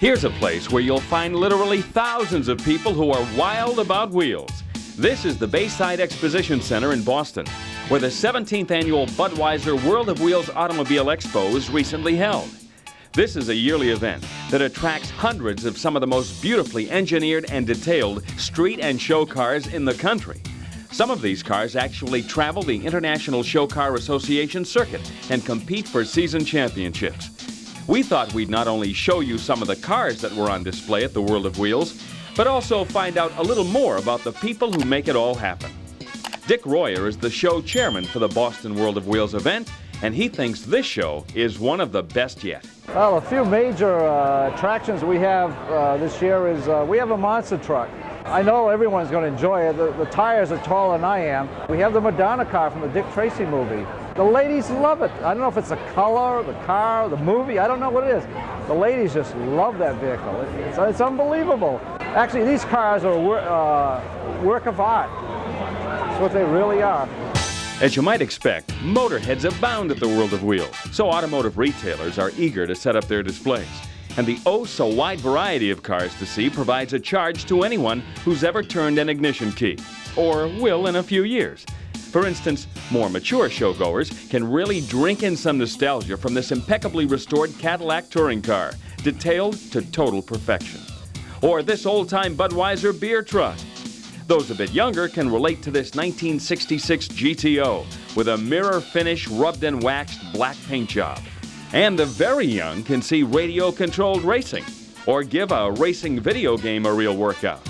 Here's a place where you'll find literally thousands of people who are wild about wheels. This is the Bayside Exposition Center in Boston, where the 17th annual Budweiser World of Wheels Automobile Expo was recently held. This is a yearly event that attracts hundreds of some of the most beautifully engineered and detailed street and show cars in the country. Some of these cars actually travel the International Show Car Association circuit and compete for season championships. We thought we'd not only show you some of the cars that were on display at the World of Wheels, but also find out a little more about the people who make it all happen. Dick Royer is the show chairman for the Boston World of Wheels event, and he thinks this show is one of the best yet. Well, a few major attractions we have this year is we have a monster truck. I know everyone's going to enjoy it. The tires are taller than I am. We have the Madonna car from the Dick Tracy movie. The ladies love it. I don't know if it's the color, the car, the movie. I don't know what it is. The ladies just love that vehicle. It's unbelievable. Actually, these cars are a work of art. That's what they really are. As you might expect, motorheads abound at the World of Wheels, so automotive retailers are eager to set up their displays. And the oh-so-wide variety of cars to see provides a charge to anyone who's ever turned an ignition key, or will in a few years. For instance, more mature showgoers can really drink in some nostalgia from this impeccably restored Cadillac touring car, detailed to total perfection. Or this old-time Budweiser beer truck. Those a bit younger can relate to this 1966 GTO with a mirror finish rubbed and waxed black paint job. And the very young can see radio-controlled racing or give a racing video game a real workout.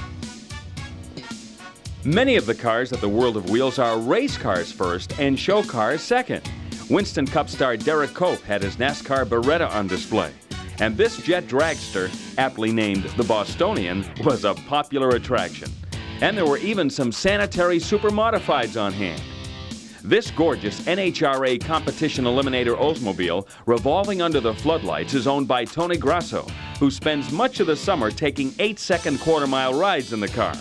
Many of the cars at the World of Wheels are race cars first and show cars second. Winston Cup star Derek Cope had his NASCAR Beretta on display. And this jet dragster, aptly named the Bostonian, was a popular attraction. And there were even some sanitary super modifieds on hand. This gorgeous NHRA Competition Eliminator Oldsmobile, revolving under the floodlights, is owned by Tony Grasso, who spends much of the summer taking 8-second quarter-mile rides in the car.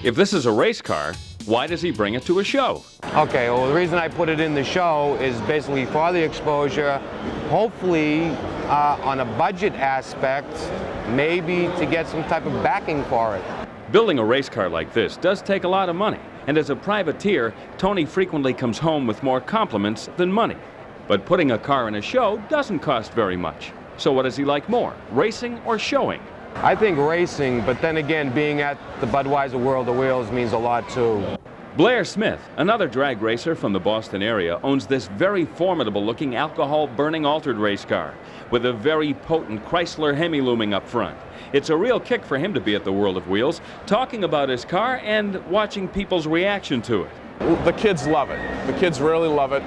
If this is a race car, why does he bring it to a show? Okay, well, the reason I put it in the show is basically for the exposure, hopefully on a budget aspect, maybe to get some type of backing for it. Building a race car like this does take a lot of money, and as a privateer, Tony frequently comes home with more compliments than money. But putting a car in a show doesn't cost very much. So what does he like more, racing or showing? I think racing, but then again, being at the Budweiser World of Wheels means a lot too. Blair Smith, another drag racer from the Boston area, owns this very formidable-looking alcohol-burning altered race car with a very potent Chrysler Hemi looming up front. It's a real kick for him to be at the World of Wheels, talking about his car and watching people's reaction to it. The kids love it. The kids really love it.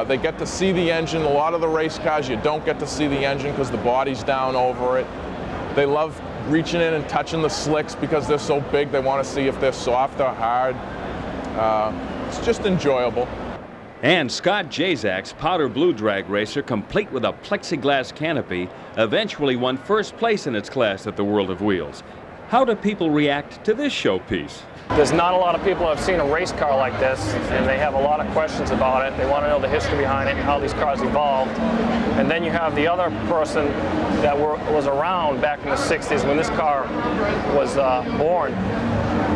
They get to see the engine. A lot of the race cars, you don't get to see the engine because the body's down over it. They love reaching in and touching the slicks because they're so big. They want to see if they're soft or hard. It's just enjoyable. And Scott Jazak's powder blue drag racer, complete with a plexiglass canopy, eventually won first place in its class at the World of Wheels. How do people react to this showpiece? There's not a lot of people who have seen a race car like this, and they have a lot of questions about it. They want to know the history behind it and how these cars evolved. And then you have the other person that was around back in the 60s when this car was born.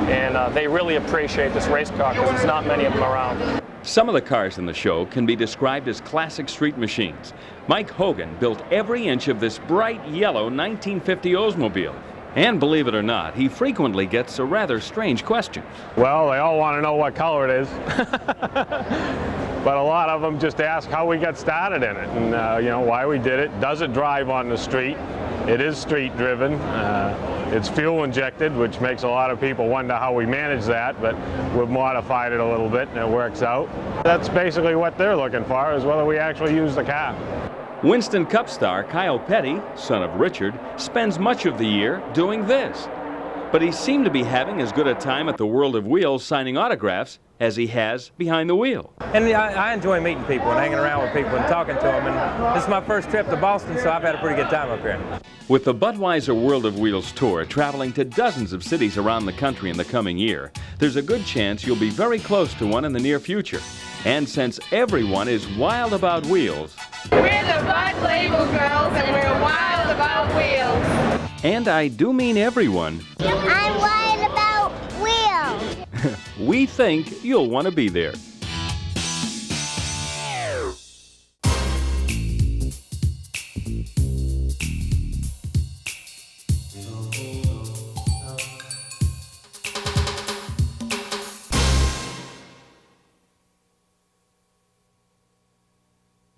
And they really appreciate this race car because there's not many of them around. Some of the cars in the show can be described as classic street machines. Mike Hogan built every inch of this bright yellow 1950 Oldsmobile. And believe it or not, he frequently gets a rather strange question. Well, they all want to know what color it is. But a lot of them just ask how we got started in it and you know, why we did it. Does it drive on the street? It is street driven. It's fuel injected, which makes a lot of people wonder how we manage that, but we've modified it a little bit and it works out. That's basically what they're looking for, is whether we actually use the car. Winston Cup star Kyle Petty, son of Richard, spends much of the year doing this. But he seemed to be having as good a time at the World of Wheels signing autographs as he has behind the wheel. And I enjoy meeting people and hanging around with people and talking to them. And this is my first trip to Boston, so I've had a pretty good time up here. With the Budweiser World of Wheels tour traveling to dozens of cities around the country in the coming year, there's a good chance you'll be very close to one in the near future. And since everyone is wild about wheels, we're the Bud Label Girls and we're wild about wheels. And I do mean everyone. I'm wild about wheels. We think you'll want to be there.